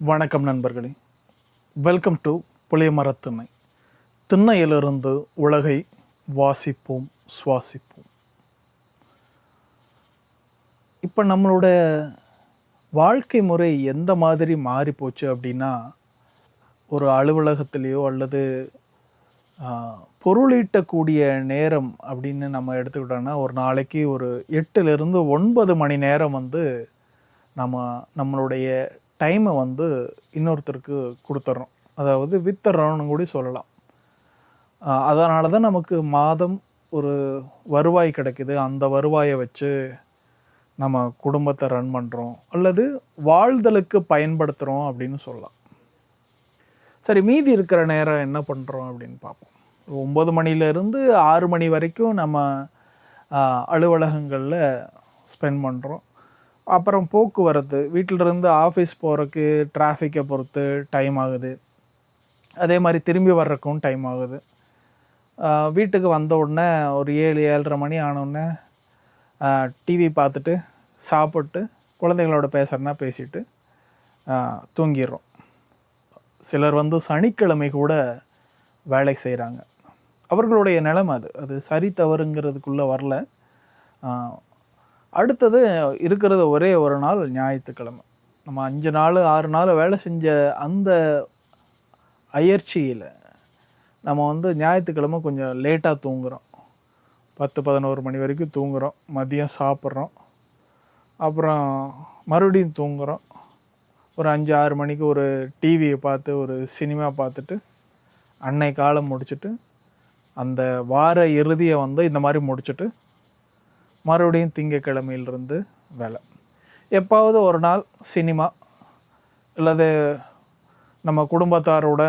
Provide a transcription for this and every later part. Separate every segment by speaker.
Speaker 1: வணக்கம் நண்பர்களே, welcome to புளிய மரத்திண்ணை. திண்ணையிலிருந்து உலகை வாசிப்போம், சுவாசிப்போம். இப்போ நம்மளோட வாழ்க்கை முறை எந்த மாதிரி மாறி போச்சு அப்படின்னா, ஒரு அலுவலகத்திலேயோ அல்லது பொருளீட்டக்கூடிய நேரம் அப்படின்னு நம்ம எடுத்துக்கிட்டோம்னா, ஒரு நாளைக்கு ஒரு 8லிருந்து 9 மணி நேரம் நம்மளுடைய டைமை இன்னொருத்தருக்கு கொடுத்துட்றோம். அதாவது வித்துறோம்னு கூட சொல்லலாம். அதனால தான் நமக்கு மாதம் ஒரு வருவாய் கிடைக்குது. அந்த வருவாயை வச்சு நம்ம குடும்பத்தை ரன் பண்ணுறோம் அல்லது வாழ்தலுக்கு பயன்படுத்துகிறோம் அப்படின்னு சொல்லலாம். சரி, மீதி இருக்கிற நேரம் என்ன பண்ணுறோம் அப்படின்னு பார்ப்போம். 9 மணிலேருந்து 6 மணி வரைக்கும் நம்ம அலுவலகங்களில் ஸ்பெண்ட் பண்ணுறோம். அப்புறம் போக்குவரத்து, வீட்டிலிருந்து ஆஃபீஸ் போகிறதுக்கு டிராஃபிக்கை பொறுத்து டைம் ஆகுது. அதே மாதிரி திரும்பி வர்றதுக்கும் டைம் ஆகுது. வீட்டுக்கு வந்த உடனே ஒரு 7-7:30 மணி ஆனோடனே டிவி பார்த்துட்டு சாப்பிட்டு குழந்தைங்களோட பேசுகிறனா பேசிட்டு தூங்கிடுறோம். சிலர் சனிக்கிழமை கூட வேலை செய்கிறாங்க. அவர்களுடைய நிலைமை அது சரி தவறுங்கிறதுக்குள்ளே வரல. அடுத்தது இருக்கிறது ஒரே ஒரு நாள் ஞாயிற்றுக்கிழமை. நம்ம 5 நாள் 6 நாள் வேலை செஞ்ச அந்த அயற்சியில் நம்ம ஞாயிற்றுக்கிழமை கொஞ்சம் லேட்டாக தூங்குகிறோம். 10-11 மணி வரைக்கும் தூங்குகிறோம். மதியம் சாப்பிட்றோம். அப்புறம் மறுபடியும் தூங்குகிறோம். ஒரு 5-6 மணிக்கு ஒரு டிவியை பார்த்து ஒரு சினிமா பார்த்துட்டு அன்னை காலம் முடிச்சுட்டு அந்த வார இறுதியை இந்த மாதிரி முடிச்சுட்டு மறுபடியும் திங்கக்கிழமையிலிருந்து வேலை. எப்பாவது ஒரு நாள் சினிமா அல்லது நம்ம குடும்பத்தாரோட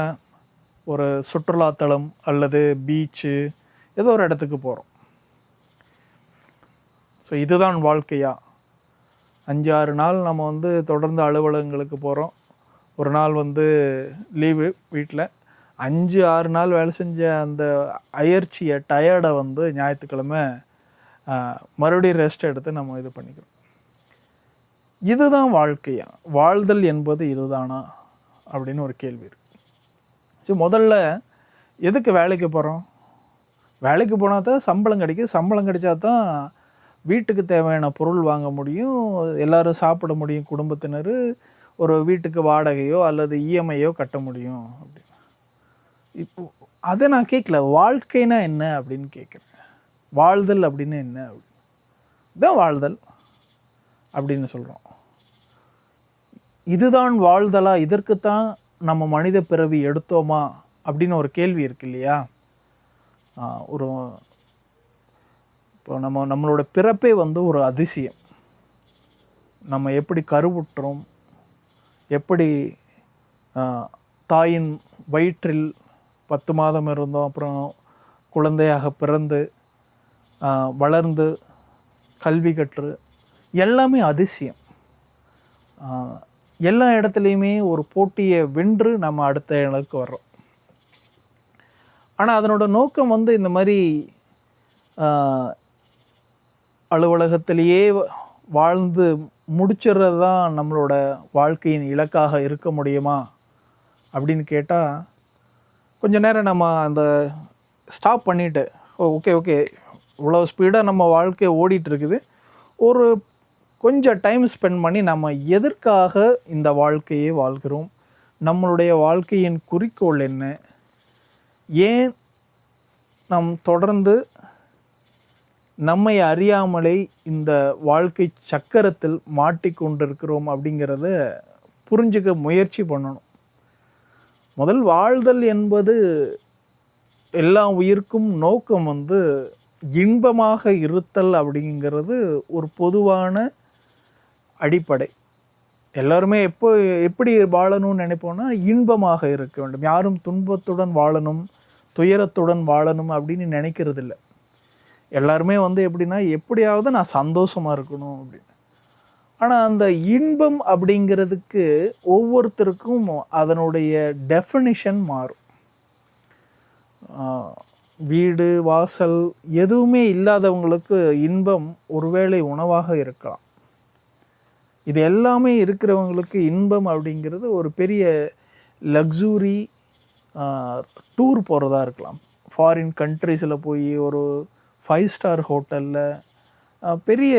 Speaker 1: ஒரு சுற்றுலாத்தலம் அல்லது பீச்சு ஏதோ ஒரு இடத்துக்கு போகிறோம். ஸோ இதுதான் வாழ்க்கையா? 5-6 நாள் நம்ம தொடர்ந்து அலுவலகங்களுக்கு போகிறோம். ஒரு நாள் லீவு வீட்டில். 5-6 நாள் வேலை செஞ்ச அந்த அயற்சியை டயர்டை ஞாயிற்றுக்கிழமை மறுபடியும் ரெஸ்ட் எடுத்து நம்ம இது பண்ணிக்கிறோம். இதுதான் வாழ்க்கையா? வாழ்தல் என்பது இதுதானா அப்படின்னு ஒரு கேள்வி இருக்கு. சரி, முதல்ல எதுக்கு வேலைக்கு போகிறோம்? வேலைக்கு போனால் தான் சம்பளம் கிடைக்கும். சம்பளம் கிடைச்சா தான் வீட்டுக்கு தேவையான பொருள் வாங்க முடியும், எல்லோரும் சாப்பிட முடியும், குடும்பத்தினர் ஒரு வீட்டுக்கு வாடகையோ அல்லது இஎம்ஐயோ கட்ட முடியும் அப்படின்னு. இப்போ அதை நான் கேட்கல. வாழ்க்கைனா என்ன அப்படின்னு கேட்குறேன். வாழ்தல் அப்படின்னு என்ன? இதுதான் வாழ்தல் அப்படின்னு சொல்கிறோம். இதுதான் வாழ்தலா? இதற்குத்தான் நம்ம மனித பிறவி எடுத்தோமா அப்படின்னு ஒரு கேள்வி இருக்கு இல்லையா? ஒரு இப்போ நம்மளோட பிறப்பே ஒரு அதிசயம். நம்ம எப்படி கருவுற்றோம், எப்படி தாயின் வயிற்றில் 10 மாதம் இருந்தோம், அப்புறம் குழந்தையாக பிறந்து வளர்ந்து கல்வி கற்று, எல்லாமே அதிசயம். எல்லா இடத்துலையுமே ஒரு போட்டியை வென்று நம்ம அடுத்த இடத்துக்கு வர்றோம். ஆனால் அதனோட நோக்கம் இந்த மாதிரி அலுவலகத்திலேயே வாழ்ந்து முடிச்சிடுறது தான் நம்மளோட வாழ்க்கையின் இலக்காக இருக்க முடியுமா அப்படின்னு கேட்டால், கொஞ்ச நேரம் நம்ம அந்த ஸ்டாப் பண்ணிவிட்டு ஓகே இவ்வளோ ஸ்பீடாக நம்ம வாழ்க்கை ஓடிட்டுருக்குது, ஒரு கொஞ்சம் டைம் ஸ்பெண்ட் பண்ணி நம்ம எதற்காக இந்த வாழ்க்கையை வாழ்கிறோம், நம்மளுடைய வாழ்க்கையின் குறிக்கோள் என்ன, ஏன் நாம் தொடர்ந்து நம்மை அறியாமலே இந்த வாழ்க்கை சக்கரத்தில் மாட்டிக்கொண்டிருக்கிறோம் அப்படிங்கிறத புரிஞ்சுக்க முயற்சி பண்ணணும். முதல் வாழ்தல் என்பது எல்லா உயிர்க்கும் நோக்கம் இன்பமாக இருத்தல் அப்படிங்கிறது ஒரு பொதுவான அடிப்படை. எல்லாருமே எப்படி வாழணும்னு நினைப்போம்னா இன்பமாக இருக்க வேண்டும். யாரும் துன்பத்துடன் வாழணும், துயரத்துடன் வாழணும் அப்படின்னு நினைக்கிறது இல்லை. எல்லாருமே எப்படின்னா எப்படியாவது நான் சந்தோஷமாக இருக்கணும் அப்படின்னு. ஆனால் அந்த இன்பம் அப்படிங்கிறதுக்கு ஒவ்வொருத்தருக்கும் அதனுடைய டெஃபினிஷன் மாறும். வீடு வாசல் எதுவுமே இல்லாதவங்களுக்கு இன்பம் ஒருவேளை உணவாக இருக்கலாம். இது எல்லாமே இருக்கிறவங்களுக்கு இன்பம் அப்படிங்கிறது ஒரு பெரிய லக்ஸுரி டூர் போகிறதா இருக்கலாம். ஃபாரின் கண்ட்ரீஸில் போய் ஒரு 5 ஸ்டார் ஹோட்டலில் பெரிய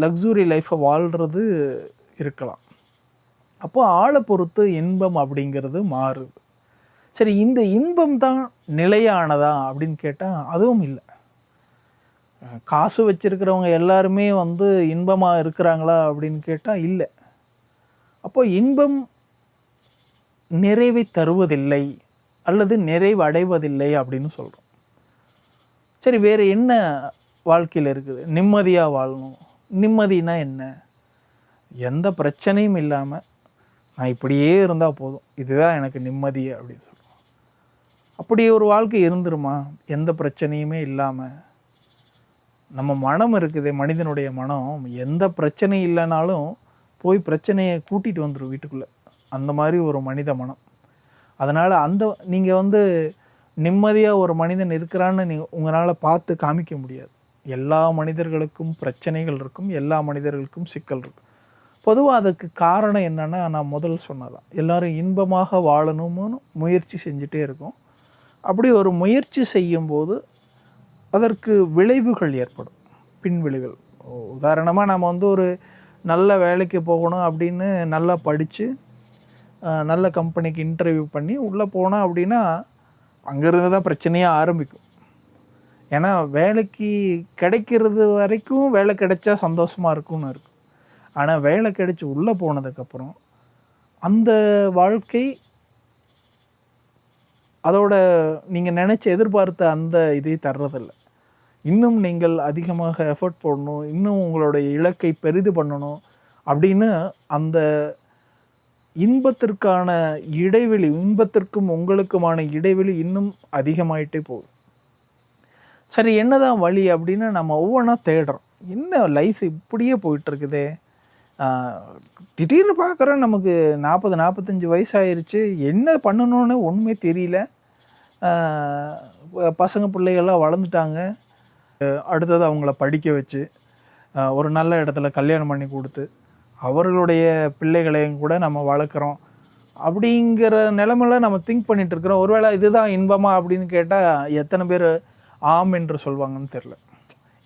Speaker 1: லக்ஸுரி லைஃப்பை வாழ்கிறது இருக்கலாம். அப்போ ஆளை பொறுத்து இன்பம் அப்படிங்கிறது மாறுது. சரி, இந்த இன்பம் தான் நிலையானதா அப்படின்னு கேட்டால் அதுவும் இல்லை. காசு வச்சிருக்கிறவங்க எல்லாருமே வந்து இன்பமாக இருக்கிறாங்களா அப்படின்னு கேட்டால் இல்லை. அப்போ இன்பம் நிறைவை தருவதில்லை அல்லது நிறைவு அடைவதில்லை அப்படின்னு சொல்கிறோம். சரி, வேறு என்ன வாழ்க்கையில் இருக்குது? நிம்மதியாக வாழணும். நிம்மதினா என்ன? எந்த பிரச்சனையும் இல்லாமல் நான் இப்படியே இருந்தால் போதும், இதுதான் எனக்கு நிம்மதி அப்படின்னு சொல்கிறோம். அப்படி ஒரு வாழ்க்கை இருந்துருமா? எந்த பிரச்சனையுமே இல்லாமல். நம்ம மனம் இருக்குது, மனிதனுடைய மனம் எந்த பிரச்சனையும் இல்லைனாலும் போய் பிரச்சனையை கூட்டிகிட்டு வந்துடும் வீட்டுக்குள்ளே. அந்த மாதிரி ஒரு மனித மனம். அதனால் நீங்கள் வந்து நிம்மதியாக ஒரு மனிதன் இருக்கிறான்னு உங்களால் பார்த்து காமிக்க முடியாது. எல்லா மனிதர்களுக்கும் பிரச்சனைகள் இருக்கும், எல்லா மனிதர்களுக்கும் சிக்கல் இருக்கும். பொதுவாக அதுக்கு காரணம் என்னென்னா, நான் முதல் சொன்னதான், எல்லோரும் இன்பமாக வாழணும்னு முயற்சி செஞ்சுட்டே இருக்கும். அப்படி ஒரு முயற்சி செய்யும்போது அதற்கு விளைவுகள் ஏற்படும், பின்விளைவுகள். உதாரணமாக நம்ம வந்து ஒரு நல்ல வேலைக்கு போகணும் அப்படின்னு நல்லா படித்து நல்ல கம்பெனிக்கு இன்டர்வியூ பண்ணி உள்ளே போனோம் அப்படின்னா அங்கேருந்து தான் பிரச்சனையாக ஆரம்பிக்கும். ஏன்னா வேலைக்கு கிடைக்கிறது வரைக்கும் வேலை கிடைச்சா சந்தோஷமாக இருக்கும்னு இருக்கும். ஆனால் வேலை கிடைச்சி உள்ளே போனதுக்கப்புறம் அந்த வாழ்க்கை அதோட நீங்கள் நினச்சி எதிர்பார்த்த அந்த இதை தர்றதில்லை. இன்னும் நீங்கள் அதிகமாக எஃபர்ட் போடணும், இன்னும் உங்களுடைய இலக்கை பெரிது பண்ணணும் அப்படின்னு அந்த இன்பத்திற்கான இடைவெளி, இன்பத்திற்கும் உங்களுக்குமான இடைவெளி இன்னும் அதிகமாயிட்டே போகுது. சரி, என்னதான் வழி அப்படின்னு நம்ம ஒவ்வொன்றா தேடுறோம். என்ன லைஃப் இப்படியே போயிட்டுருக்குதே, திடீர்னு பார்க்குறோம் நமக்கு 40-45 வயசாயிருச்சு, என்ன பண்ணணும்னு ஒன்றுமே தெரியல. பசங்க பிள்ளைகள்லாம் வளர்ந்துட்டாங்க. அடுத்தது அவங்கள படிக்க வச்சு ஒரு நல்ல இடத்துல கல்யாணம் பண்ணி கொடுத்து அவர்களுடைய பிள்ளைகளையும் கூட நம்ம வளர்க்குறோம். அப்படிங்கிற நிலமெல்லாம் நம்ம திங்க் பண்ணிகிட்டு இருக்கிறோம். ஒருவேளை இதுதான் இன்பமா அப்படின்னு கேட்டால் எத்தனை பேர் ஆம் என்று சொல்வாங்கன்னு தெரில.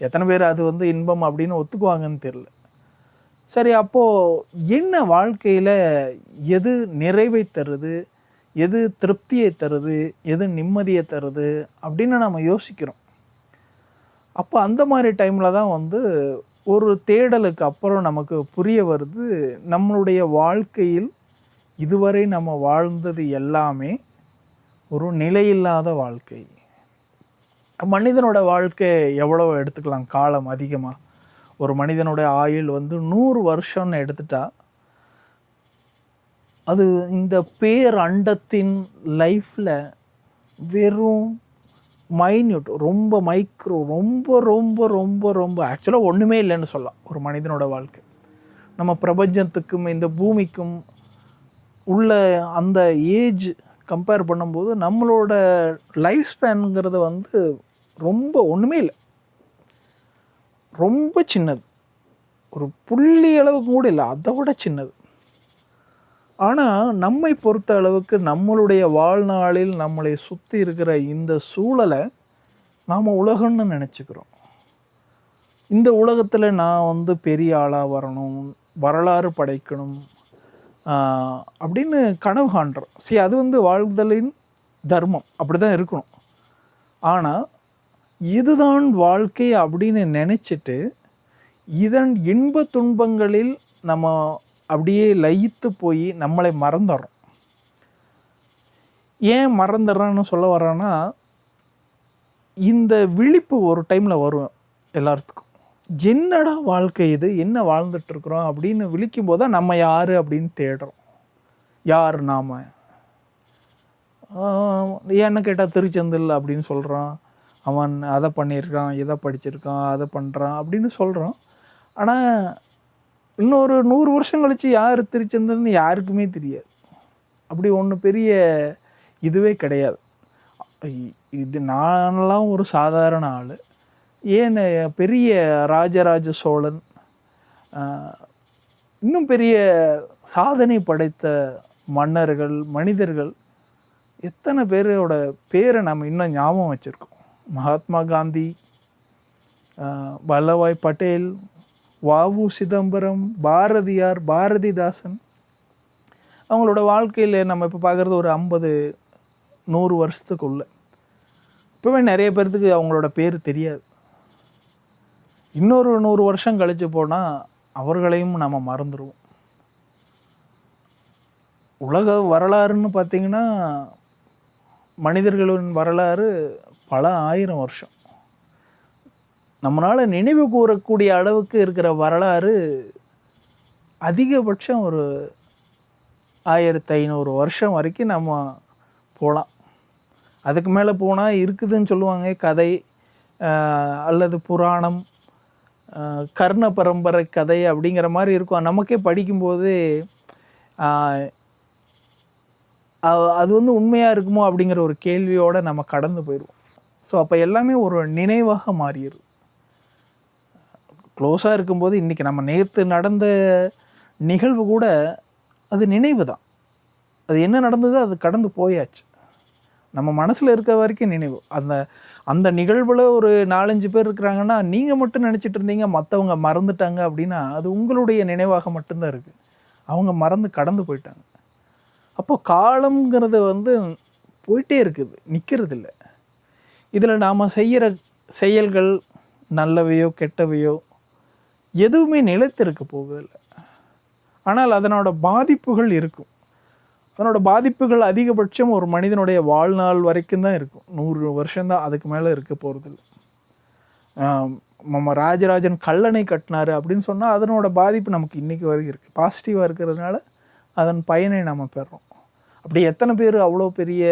Speaker 1: எத்தனை பேர் அது வந்து இன்பம் அப்படின்னு ஒத்துக்குவாங்கன்னு தெரில. சரி, அப்போது என்ன வாழ்க்கையில் எது நிறைவை தருது, எது திருப்தியை தருது, எது நிம்மதியை தருது அப்படின்னு நம்ம யோசிக்கிறோம். அப்போ அந்த மாதிரி டைமில் தான் வந்து ஒரு தேடலுக்கு அப்புறம் நமக்கு புரிய வருது, நம்மளுடைய வாழ்க்கையில் இதுவரை நம்ம வாழ்ந்தது எல்லாமே ஒரு நிலையில்லாத வாழ்க்கை. மனிதனோட வாழ்க்கை எவ்வளோ எடுத்துக்கலாம், காலம் அதிகமாக. ஒரு மனிதனோட ஆயுள் வந்து 100 வருஷம்னு எடுத்துட்டா அது இந்த பேர் அண்டத்தின் லைஃப்பில் வெறும் மைன்யூட், ரொம்ப மைக்ரோ, ரொம்ப ரொம்ப ரொம்ப ரொம்ப ஆக்சுவலாக ஒன்றுமே இல்லைன்னு சொல்லலாம் ஒரு மனிதனோட வாழ்க்கை. நம்ம பிரபஞ்சத்துக்கும் இந்த பூமிக்கும் உள்ள அந்த ஏஜ் கம்பேர் பண்ணும்போது நம்மளோட லைஃப் ஸ்பேனுங்கிறது வந்து ரொம்ப ஒன்றுமே இல்லை, ரொம்ப சின்னது. ஒரு புள்ளி அளவுக்கு கூட இல்லை, அதை விட சின்னது. ஆனால் நம்மை பொறுத்த அளவுக்கு நம்மளுடைய வாழ்நாளில் நம்மளை சுற்றி இருக்கிற இந்த சூழலை நாம் உலகம்னு நினச்சிக்கிறோம். இந்த உலகத்தில் நான் வந்து பெரிய ஆளாக வரணும், வரலாறு படைக்கணும் அப்படின்னு கனவு காண்றோம். சரி, அது வந்து வாழ்தலின் தர்மம், அப்படி தான் இருக்கணும். ஆனால் இதுதான் வாழ்க்கை அப்படின்னு நினச்சிட்டு இதன் இன்ப துன்பங்களில் நம்ம அப்படியே லயித்து போய் நம்மளை மறந்துடுறோம். ஏன் மறந்துடுறோன்னு சொல்ல வரோன்னா, இந்த விழிப்பு ஒரு டைமில் வரும் எல்லாத்துக்கும். என்னடா வாழ்க்கை இது, என்ன வாழ்ந்துட்டுருக்குறோம் அப்படின்னு விழிக்கும் போது தான் நம்ம யார் அப்படின்னு தேடுறோம். யார் நாம்? ஏன்னு கேட்டால் திருச்செந்தில் அப்படின்னு சொல்கிறான், அவன் அதை பண்ணியிருக்கான், இதை படிச்சிருக்கான், அதை பண்ணுறான் அப்படின்னு சொல்கிறான். ஆனால் இன்னொரு 100 வருஷம் கழித்து யார் திருச்செந்தல்னு யாருக்குமே தெரியாது. அப்படி ஒன்று பெரிய இதுவே கிடையாது. இது நானெல்லாம் ஒரு சாதாரண ஆள், ஏன் பெரிய ராஜராஜ சோழன், இன்னும் பெரிய சாதனை படைத்த மன்னர்கள், மனிதர்கள் எத்தனை பேரோட பேரை நம்ம இன்னும் ஞாபகம் வச்சுருக்கோம். மகாத்மா காந்தி, வல்லபாய் பட்டேல், வ.உ. சிதம்பரம், பாரதியார், பாரதிதாசன். அவங்களோட வாழ்க்கையில் நம்ம இப்போ பார்க்குறது ஒரு 50, 100 வருஷத்துக்குள்ள. இப்போவே நிறைய பேர்த்துக்கு அவங்களோட பேர் தெரியாது. இன்னொரு 100 வருஷம் கழித்து போனால் அவர்களையும் நம்ம மறந்துடுவோம். உலக வரலாறுன்னு பார்த்திங்கன்னா மனிதர்களின் வரலாறு பல 1000 வருஷம். நம்மளால் நினைவு கூறக்கூடிய அளவுக்கு இருக்கிற வரலாறு அதிகபட்சம் ஒரு 1500 வருஷம் வரைக்கும் நம்ம போகலாம். அதுக்கு மேலே போனால் இருக்குதுன்னு சொல்லுவாங்க கதை அல்லது புராணம், கர்ண பரம்பரை கதை அப்படிங்கிற மாதிரி இருக்கும். நமக்கே படிக்கும்போது அது வந்து உண்மையாக இருக்குமோ அப்படிங்கிற ஒரு கேள்வியோடு நம்ம கடந்து போயிடுவோம். ஸோ அப்போ எல்லாமே ஒரு நினைவாக மாறிடுது. க்ளோஸாக இருக்கும்போது இன்றைக்கி நம்ம நேற்று நடந்த நிகழ்வு கூட அது நினைவு தான். அது என்ன நடந்ததோ அது கடந்து போயாச்சு. நம்ம மனசில் இருக்க வரைக்கும் நினைவு. அந்த நிகழ்வில் ஒரு 4-5 பேர் இருக்கிறாங்கன்னா நீங்கள் மட்டும் நினச்சிட்டு இருந்தீங்க மற்றவங்க மறந்துட்டாங்க அப்படின்னா அது உங்களுடைய நினைவாக மட்டும்தான் இருக்குது. அவங்க மறந்து கடந்து போயிட்டாங்க. அப்போ காலங்கிறது வந்து போயிட்டே இருக்குது, நிற்கிறது இல்லை. இதில் நாம் செய்கிற செயல்கள் நல்லவையோ கெட்டவையோ எதுவுமே நிலைத்திருக்க போவதில்லை. ஆனால் அதனோட பாதிப்புகள் இருக்கும். அதனோட பாதிப்புகள் அதிகபட்சம் ஒரு மனிதனுடைய வாழ்நாள் வரைக்கும் தான் இருக்கும். 100 வருஷம்தான், அதுக்கு மேலே இருக்க போகிறதில்ல. நம்ம ராஜராஜன் கல்லணை கட்டினார் அப்படின்னு சொன்னால் அதனோட பாதிப்பு நமக்கு இன்றைக்கி வரைக்கும் இருக்குது. பாசிட்டிவாக இருக்கிறதுனால அதன் பயனை நம்ம பெறுறோம். அப்படி எத்தனை பேர் அவ்வளோ பெரிய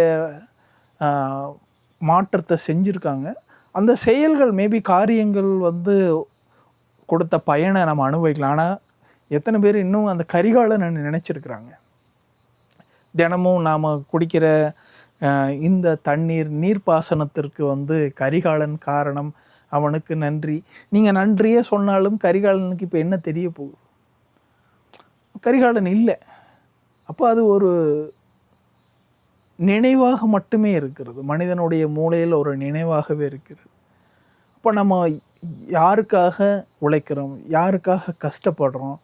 Speaker 1: மாற்றத்தை செஞ்சுருக்காங்க. அந்த செயல்கள் மேபி காரியங்கள் வந்து கொடுத்த பயனை நம்ம அனுபவிக்கலாம். ஆனால் எத்தனை பேர் இன்னும் அந்த கரிகாலனை நினச்சிருக்கிறாங்க. தினமும் நாம் குடிக்கிற இந்த தண்ணீர், நீர்ப்பாசனத்திற்கு வந்து கரிகாலன் காரணம், அவனுக்கு நன்றி. நீங்கள் நன்றியே சொன்னாலும் கரிகாலனுக்கு இப்போ என்ன தெரிய போகுது? கரிகாலன் இல்லை. அப்போ அது ஒரு நினைவாக மட்டுமே இருக்கிறது. மனிதனுடைய மூளையில் ஒரு நினைவாகவே இருக்கிறது. அப்போ நம்ம யாருக்காக உழைக்கிறோம், யாருக்காக கஷ்டப்படுறோம்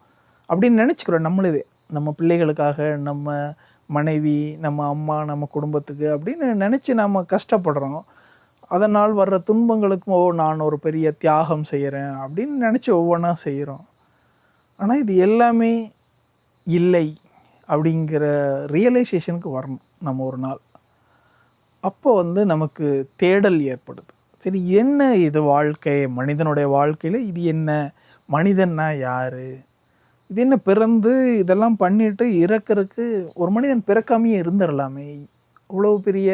Speaker 1: அப்படின்னு நினச்சிக்கிறோம். நம்மளவே நம்ம பிள்ளைகளுக்காக, நம்ம மனைவி, நம்ம அம்மா, நம்ம குடும்பத்துக்கு அப்படின்னு நினச்சி நம்ம கஷ்டப்படுறோம். அதனால் வர்ற துன்பங்களுக்கும் நான் ஒரு பெரிய தியாகம் செய்கிறேன் அப்படின்னு நினச்சி ஒவ்வொன்றா செய்கிறோம். ஆனால் இது எல்லாமே இல்லை அப்படிங்கிற ரியலைசேஷனுக்கு வரணும் நம்ம ஒரு நாள். அப்போ வந்து நமக்கு தேடல் ஏற்படுது. சரி, என்ன இது வாழ்க்கை, மனிதனுடைய வாழ்க்கையில் இது என்ன, மனிதன்னா யார், இது என்ன பிறந்து இதெல்லாம் பண்ணிட்டு இறக்கிறதுக்கு ஒரு மனிதன் பிறக்காமையே இருந்துடலாமே, இவ்வளோ பெரிய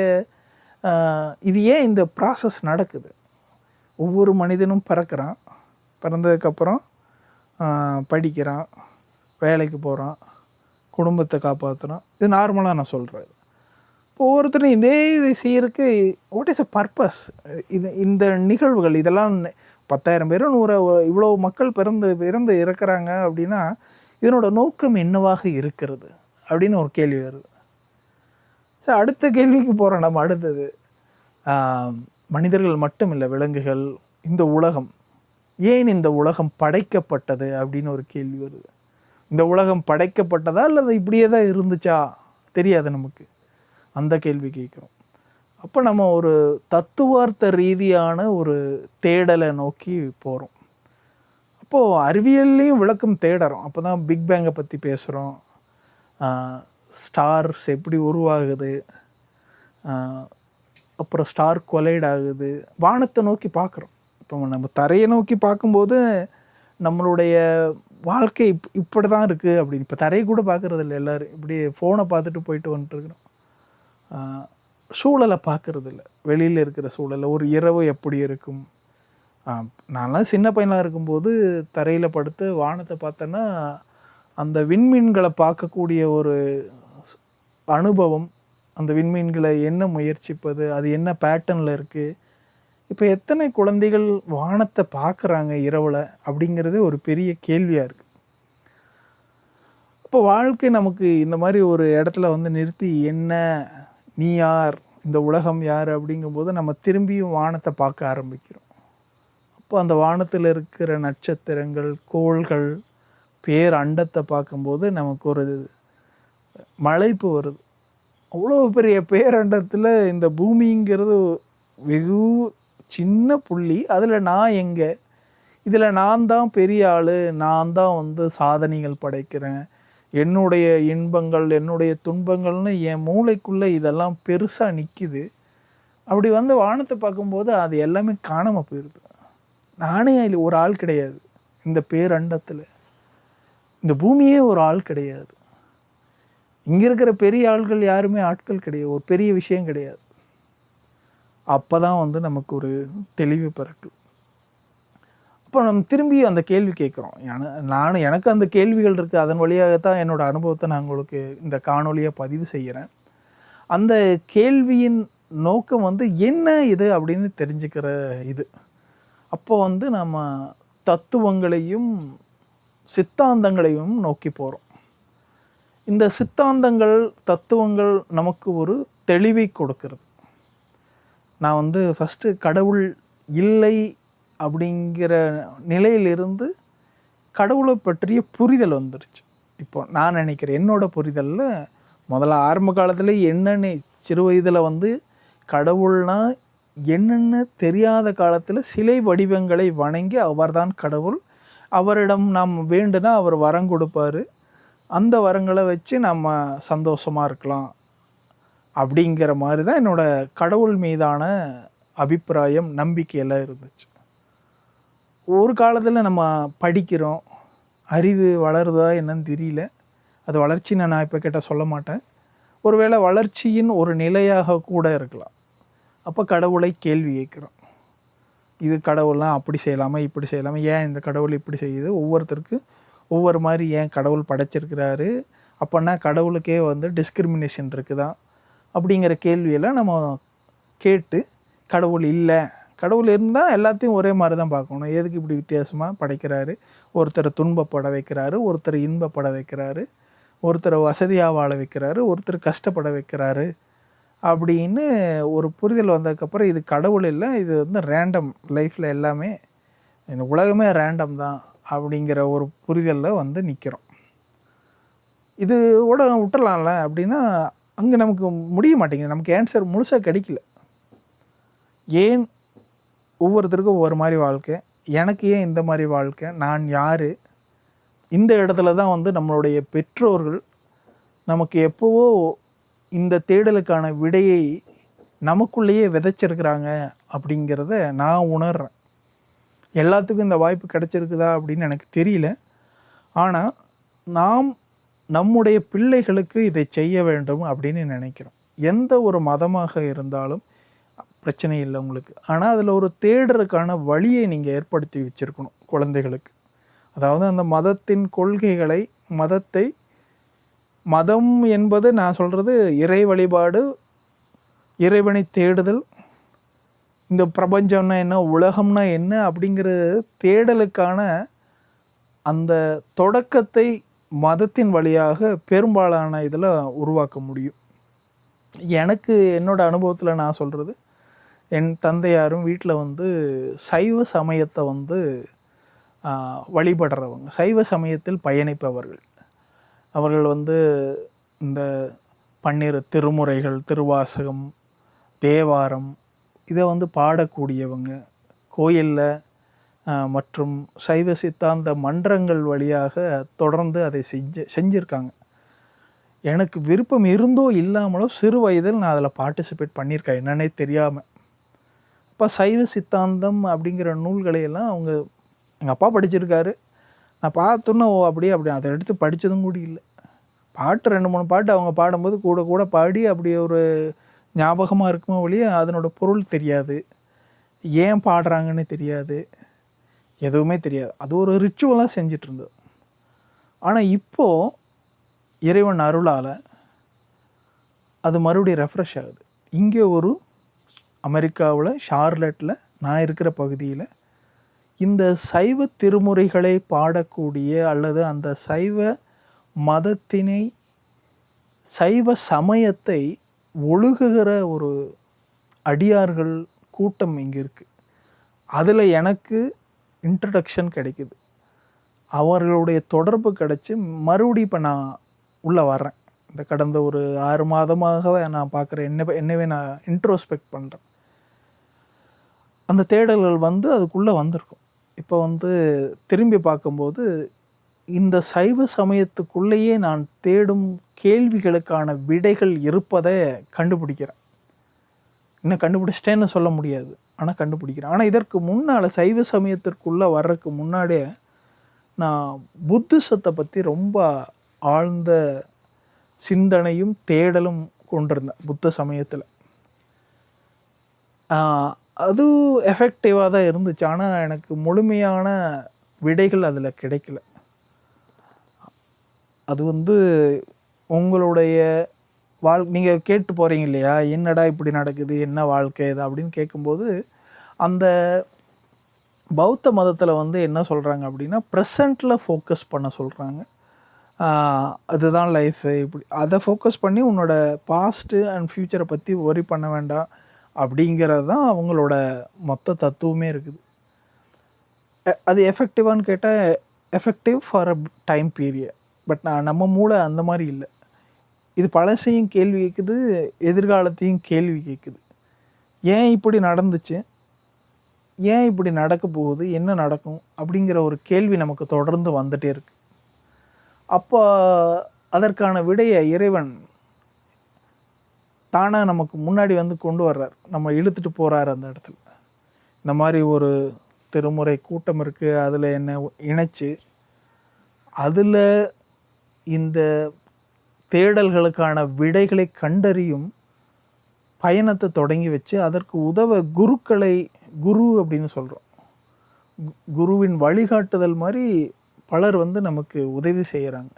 Speaker 1: இது ஏன் இந்த ப்ராசஸ் நடக்குது? ஒவ்வொரு மனிதனும் பிறக்கிறான், பிறந்ததுக்கப்புறம் படிக்கிறான், வேலைக்கு போகிறான், குடும்பத்தை காப்பாற்றுறான். இது நார்மலாக நான் சொல்கிறேன். இப்போ ஒவ்வொருத்தரும் இதே இதை செய்யறதுக்கு வாட் இஸ் அ பர்பஸ்? இந்த நிகழ்வுகள் இதெல்லாம் 10,000 பேரும் 100 இவ்வளோ மக்கள் பிறந்து இறக்குறாங்க அப்படின்னா இதனோட நோக்கம் என்னவாக இருக்கிறது அப்படின்னு ஒரு கேள்வி வருது. சார், அடுத்த கேள்விக்கு போகிறோம் நம்ம. அடுத்தது மனிதர்கள் மட்டும் இல்லை, விலங்குகள், இந்த உலகம், ஏன் இந்த உலகம் படைக்கப்பட்டது அப்படின்னு ஒரு கேள்வி வருது. இந்த உலகம் படைக்கப்பட்டதா அல்லது இப்படியே தான் இருந்துச்சா தெரியாது நமக்கு. அந்த கேள்வி கேட்குறோம். அப்போ நம்ம ஒரு தத்துவார்த்த ரீதியான ஒரு தேடலை நோக்கி போகிறோம். அப்போது அறிவியல்லையும் விளக்கம் தேடுறோம். அப்போ தான் பிக் பேங்கை பற்றி பேசுகிறோம், ஸ்டார்ஸ் எப்படி உருவாகுது, அப்புறம் ஸ்டார் கொலைட் ஆகுது, வானத்தை நோக்கி பார்க்குறோம். இப்போ நம்ம தரையை நோக்கி பார்க்கும்போது நம்மளுடைய வாழ்க்கை இப்படி தான் இருக்குது அப்படின்னு. இப்போ தரையை கூட பார்க்குறது இல்லை, எல்லோரும் இப்படி ஃபோனை பார்த்துட்டு போயிட்டு வந்துட்டுருக்குறோம். சூழலை பார்க்குறது இல்லை, வெளியில் இருக்கிற சூழலை. ஒரு இரவு எப்படி இருக்கும்? நான்லாம் சின்ன பையனாக இருக்கும்போது தரையில் படுத்து வானத்தை பார்த்தேன்னா அந்த விண்மீன்களை பார்க்கக்கூடிய ஒரு அனுபவம், அந்த விண்மீன்களை என்ன முயற்சிப்பது, அது என்ன பேட்டர்னில் இருக்குது, இப்போ எத்தனை குழந்தைகள் வானத்தை பார்க்குறாங்க இரவில் அப்படிங்கிறது ஒரு பெரிய கேள்வியாக இருக்குது. அப்போ வாழ்க்கை நமக்கு இந்த மாதிரி ஒரு இடத்துல வந்து நிறுத்தி, என்ன, நீ யார், இந்த உலகம் யார் அப்படிங்கும்போது நம்ம திரும்பியும் வானத்தை பார்க்க ஆரம்பிக்கிறோம். அப்போ அந்த வானத்தில் இருக்கிற நட்சத்திரங்கள், கோள்கள், பேரண்டத்தை பார்க்கும்போது நமக்கு ஒரு மலைப்பு வருது. அவ்வளோ பெரிய பேரண்டத்தில் இந்த பூமிங்கிறது வெகு சின்ன புள்ளி. அதில் நான் எங்கே? இதில் நான் தான் பெரிய ஆள், நான் தான் வந்து சாதனைகள் படைக்கிறேன், என்னுடைய இன்பங்கள், என்னுடைய துன்பங்கள்னு என் மூளைக்குள்ளே இதெல்லாம் பெருசாக நிற்கிது. அப்படி வந்து வானத்தை பார்க்கும்போது அது எல்லாமே காணாமல் போயிடுது. நானே அதில் ஒரு ஆள் கிடையாது. இந்த பேரண்டத்தில் இந்த பூமியே ஒரு ஆள் கிடையாது. இங்கே இருக்கிற பெரிய ஆள்கள் யாருமே ஆட்கள் கிடையாது, ஒரு பெரிய விஷயம் கிடையாது. அப்போ தான் வந்து நமக்கு ஒரு தெளிவு பிறக்கு. அப்போ நம்ம திரும்பி அந்த கேள்வி கேட்குறோம். எனக்கு அந்த கேள்விகள் இருக்குது. அதன் வழியாகத்தான் என்னோடய அனுபவத்தை நான் உங்களுக்கு இந்த காணொலியாக பதிவு செய்கிறேன். அந்த கேள்வியின் நோக்கம் வந்து என்ன இது அப்படின்னு தெரிஞ்சுக்கிற இது. அப்போ வந்து நம்ம தத்துவங்களையும் சித்தாந்தங்களையும் நோக்கி போகிறோம். இந்த சித்தாந்தங்கள், தத்துவங்கள் நமக்கு ஒரு தெளிவை கொடுக்கிறது. நான் வந்து ஃபஸ்ட்டு கடவுள் இல்லை அப்படிங்கிற நிலையிலிருந்து கடவுளை பற்றிய புரிதல் வந்துருச்சு. இப்போ நான் நினைக்கிறேன், என்னோடய புரிதலில் முதல்ல ஆரம்ப காலத்தில் என்னென்னு சிறு வயதில் வந்து கடவுள்னா என்னென்னு தெரியாத காலத்தில் சிலை வடிவங்களை வணங்கி அவர்தான் கடவுள், அவரிடம் நாம் வேண்டுனா அவர் வரம் கொடுப்பார், அந்த வரங்களை வச்சு நம்ம சந்தோஷமாக இருக்கலாம் அப்படிங்கிற மாதிரி தான் என்னோடய கடவுள் மீதான அபிப்பிராயம், நம்பிக்கையெல்லாம் இருந்துச்சு. ஒரு காலத்தில் நம்ம படிக்கிறோம், அறிவு வளருதா என்னன்னு தெரியல. அது வளர்ச்சின்னு நான் இப்போ கேட்டால் சொல்ல மாட்டேன். ஒருவேளை வளர்ச்சியின் ஒரு நிலையாக கூட இருக்கலாம். அப்போ கடவுளை கேள்வி கேட்குறோம். இது கடவுள்லாம் அப்படி செய்யலாமா, இப்படி செய்யலாமா, ஏன் இந்த கடவுள் இப்படி செய்யுது, ஒவ்வொருத்தருக்கு ஒவ்வொரு மாதிரி ஏன் கடவுள் படைச்சிருக்கிறாரு, அப்போன்னா கடவுளுக்கே வந்து டிஸ்கிரிமினேஷன் இருக்குதா அப்படிங்கிற கேள்வியெல்லாம் நம்ம கேட்டு, கடவுள் இல்லை, கடவுள் இருந்தால் எல்லாத்தையும் ஒரே மாதிரி தான் பார்க்கணும், எதுக்கு இப்படி வித்தியாசமாக படைக்கிறாரு, ஒருத்தரை துன்பப்பட வைக்கிறாரு, ஒருத்தரை இன்பப்பட வைக்கிறாரு, ஒருத்தரை வசதியாக வாழ வைக்கிறாரு, ஒருத்தர் கஷ்டப்பட வைக்கிறாரு அப்படின்னு ஒரு புரிதல் வந்ததுக்கப்புறம் இது கடவுள் இல்லை, இது வந்து ரேண்டம், லைஃப்பில் எல்லாமே இந்த உலகமே ரேண்டம் தான் அப்படிங்கிற ஒரு புரிதலில் வந்து நிற்கிறோம். இது கூட விட்டுறலாம்ல அப்படின்னா அங்கே நமக்கு முடிய மாட்டேங்குது, நமக்கு ஆன்சர் முழுசாக கிடைக்கல. ஏன் ஒவ்வொருத்தருக்கும் ஒவ்வொரு மாதிரி வாழ்க்கை, எனக்கு ஏன் இந்த மாதிரி வாழ்க்கை, நான் யார், இந்த இடத்துல தான் வந்து நம்மளுடைய பெற்றோர்கள் நமக்கு எப்போவோ இந்த தேடலுக்கான விடையை நமக்குள்ளேயே விதைச்சிருக்கிறாங்க அப்படிங்கிறத நான் உணர்கிறேன். எல்லாத்துக்கும் இந்த வாய்ப்பு கிடைச்சிருக்குதா அப்படின்னு எனக்கு தெரியல. ஆனால் நாம் நம்முடைய பிள்ளைகளுக்கு இதை செய்ய வேண்டும் அப்படின்னு நினைக்கிறோம். எந்த ஒரு மதமாக இருந்தாலும் பிரச்சனை இல்லை உங்களுக்கு. ஆனால் அதில் ஒரு தேடுறதுக்கான வழியை நீங்கள் ஏற்படுத்தி வச்சுருக்கணும் குழந்தைகளுக்கு. அதாவது அந்த மதத்தின் கொள்கைகளை, மதம் என்பது நான் சொல்கிறது இறை வழிபாடு, இறைவனை தேடுதல், இந்த பிரபஞ்சம்னா என்ன, உலகம்னா என்ன அப்படிங்கிற தேடலுக்கான அந்த தொடக்கத்தை மதத்தின் வழியாக பெரும்பாலான இதில் உருவாக்க முடியும். எனக்கு என்னோடய அனுபவத்தில் நான் சொல்கிறது, என் தந்தையாரும் வீட்டில் வந்து சைவ சமயத்தை வந்து வழிபடுறவங்க, சைவ சமயத்தில் பயணிப்பவர்கள். அவர்கள் வந்து இந்த 12 திருமுறைகள், திருவாசகம், தேவாரம் இதை வந்து பாடக்கூடியவங்க. கோயிலில் மற்றும் சைவ சித்தாந்த மன்றங்கள் வழியாக தொடர்ந்து அதை செஞ்சுருக்காங்க. எனக்கு விருப்பம் இருந்தோ இல்லாமலோ சிறு வயதில் நான் அதில் பார்ட்டிசிபேட் பண்ணியிருக்கேன், என்னன்னே தெரியாமல். இப்போ சைவ சித்தாந்தம் அப்படிங்கிற நூல்களையெல்லாம் எங்கள் அப்பா படிச்சிருக்காரு. நான் பார்த்தோன்னா அப்படி அதை எடுத்து படித்ததும் கூட இல்லை. பாட்டு 2-3 பாட்டு அவங்க பாடும்போது கூட பாடி அப்படி ஒரு ஞாபகமாக இருக்குமோ ஒழிய அதனோட பொருள் தெரியாது, ஏன் பாடுறாங்கன்னு தெரியாது, எதுவுமே தெரியாது. அது ஒரு ரிச்சுவலாக செஞ்சிட்டு இருந்தது. ஆனால் இப்போது இறைவன் அருளால் அது மறுபடியும் ரெஃப்ரெஷ் ஆகுது. இங்கே ஒரு அமெரிக்காவில் ஷார்லட்டில் நான் இருக்கிற பகுதியில் இந்த சைவ திருமுறைகளை பாடக்கூடிய அல்லது அந்த சைவ மதத்தினை, சைவ சமயத்தை ஒழுகுகிற ஒரு அடியார்கள் கூட்டம் இங்கே இருக்குது. அதில் எனக்கு இன்ட்ரடக்ஷன் கிடைக்குது. அவர்களுடைய தொடர்பு கிடச்சி மறுபடியும் இப்போ நான் உள்ளே வர்றேன். இந்த கடந்த ஒரு 6 மாதமாகவே நான் பார்க்குறேன். என்னவே நான் இன்ட்ரோஸ்பெக்ட் பண்ணுறேன். அந்த தேடல்கள் வந்து அதுக்குள்ளே வந்திருக்கும். இப்போ வந்து திரும்பி பார்க்கும்போது இந்த சைவ சமயத்துக்குள்ளேயே நான் தேடும் கேள்விகளுக்கான விடைகள் இருப்பதை கண்டுபிடிக்கிறேன். இன்னும் கண்டுபிடிச்சிட்டேன்னு சொல்ல முடியாது, ஆனால் கண்டுபிடிக்கிறேன். ஆனால் இதற்கு முன்னால் சைவ சமயத்திற்குள்ளே வர்றதுக்கு முன்னாடியே நான் புத்திசத்தை பற்றி ரொம்ப ஆழ்ந்த சிந்தனையும் தேடலும் கொண்டிருந்தேன் புத்த சமயத்தில். அது எஃபெக்டிவாக தான் இருந்துச்சு. ஆனால் எனக்கு முழுமையான விடைகள் அதில் கிடைக்கல. அது வந்து உங்களுடைய நீங்கள் கேட்டு போகிறீங்க இல்லையா, என்னடா இப்படி நடக்குது, என்ன வாழ்க்கை இது அப்படின்னு கேட்கும்போது, அந்த பௌத்த மதத்தில் வந்து என்ன சொல்கிறாங்க அப்படின்னா, ப்ரெசண்ட்டில் ஃபோக்கஸ் பண்ண சொல்கிறாங்க. அதுதான் லைஃபு, இப்படி அதை ஃபோக்கஸ் பண்ணி உன்னோட பாஸ்ட்டு அண்ட் ஃப்யூச்சரை பற்றி ஒரி பண்ண வேண்டாம் அப்படிங்கிறது தான் அவங்களோட மொத்த தத்துவமே இருக்குது. அது எஃபெக்டிவான்னு கேட்டால் effective for a time period. But நம்ம மூளை அந்த மாதிரி இல்லை. இது பழசையும் கேள்வி கேட்குது, எதிர்காலத்தையும் கேள்வி கேட்குது. ஏன் இப்படி நடந்துச்சு, ஏன் இப்படி நடக்க போகுது, என்ன நடக்கும் அப்படிங்கிற ஒரு கேள்வி நமக்கு தொடர்ந்து வந்துகிட்டே இருக்கு. அப்போ அதற்கான விடையை இறைவன் தானாக நமக்கு முன்னாடி வந்து கொண்டு வர்றார், நம்ம இழுத்துட்டு போகிறார். அந்த இடத்துல இந்த மாதிரி ஒரு திருமுறை கூட்டம் இருக்குது, அதில் என்னை இணைச்சு அதில் இந்த தேடல்களுக்கான விடைகளை கண்டறியும் பயணத்தை தொடங்கி வச்சு அதற்கு உதவ குரு அப்படின்னு சொல்கிறோம். குருவின் வழிகாட்டுதல் மாதிரி பலர் வந்து நமக்கு உதவி செய்கிறாங்க.